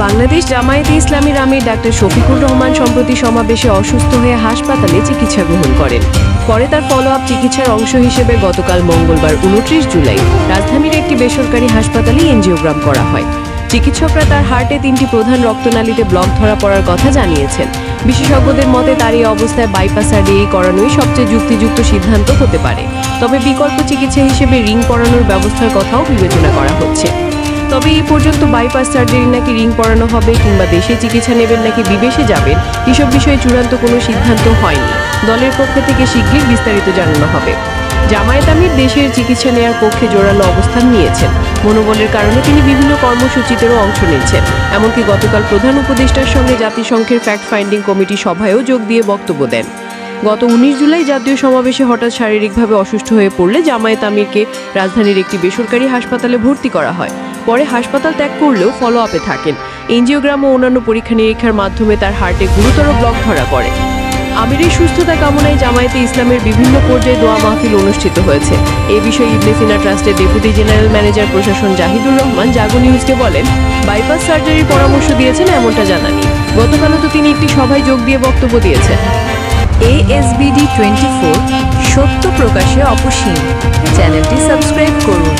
বাংলাদেশ জামায়াতে ইসলামীর আমির ডাক্তার শফিকুর রহমান সম্প্রতি সমাবেশে অসুস্থ হয়ে হাসপাতালে চিকিৎসা গ্রহণ করেন। পরে তার ফলো আপ চিকিৎসার অংশ হিসেবে গতকাল মঙ্গলবার ২৯ জুলাই রাজধানীর একটি বেসরকারি হাসপাতালে এনজিওগ্রাম করা হয়। চিকিৎসকরা তার হার্টে ৩টি প্রধান রক্তনালীতে ব্লক ধরা পড়ার কথা জানিয়েছেন। বিশেষজ্ঞদের মতে তার এই অবস্থায় বাইপাস সার্জারি করানোই সবচেয়ে যুক্তিযুক্ত সিদ্ধান্ত হতে পারে। তবে বিকল্প চিকিৎসা হিসেবে রিং পরানোর ব্যবস্থার কথাও বিবেচনা করা হচ্ছে। তবে এই পর্যন্ত বাইপাস সার্জারি নাকি রিং পরানো হবে কিংবা দেশে চিকিৎসা নেবেন নাকি বিদেশে যাবেন, এসব বিষয়ে চূড়ান্ত কোনো সিদ্ধান্ত হয়নি। দলের পক্ষ থেকে শিগগির বিস্তারিত জানানো হবে। জামায়াত আমির দেশের চিকিৎসা নেওয়ার পক্ষে জোরালো অবস্থান নিয়েছেন। মনোবলের কারণে তিনি বিভিন্ন কর্মসূচিতেও অংশ নিচ্ছেন। এমনকি গতকাল প্রধান উপদেষ্টার সঙ্গে জাতিসংঘের ফ্যাক্ট ফাইন্ডিং কমিটি সভায়ও যোগ দিয়ে বক্তব্য দেন। গত ১৯ জুলাই জাতীয় সমাবেশে হঠাৎ শারীরিকভাবে অসুস্থ হয়ে পড়লে জামায়াত আমিরকে রাজধানীর একটি বেসরকারি হাসপাতালে ভর্তি করা হয়। পরে হাসপাতাল ত্যাগ করলেও ফলো আপে থাকেন। এনজিওগ্রাম ও অন্যান্য পরীক্ষা নিরীক্ষার মাধ্যমে তার হার্টে গুরুতর ব্লক ধরা পড়ে। আমিরের সুস্থতা কামনায় জামায়াতে ইসলামের বিভিন্ন পর্যায়ে দোয়া মাহফিল অনুষ্ঠিত হয়েছে। এ বিষয়ে ইবনে সিনা ট্রাস্টের ডেপুটি জেনারেল ম্যানেজার প্রশাসন জাহিদুর রহমান জাগো নিউজকে বলেন, বাইপাস সার্জারির পরামর্শ দিয়েছেন এমনটা জানানি। গতকালও তো তিনি একটি সভায় যোগ দিয়ে বক্তব্য দিয়েছেন। ASBD 24 সত্য প্রকাশে অপসীম। চ্যানেলটি সাবস্ক্রাইব করুন।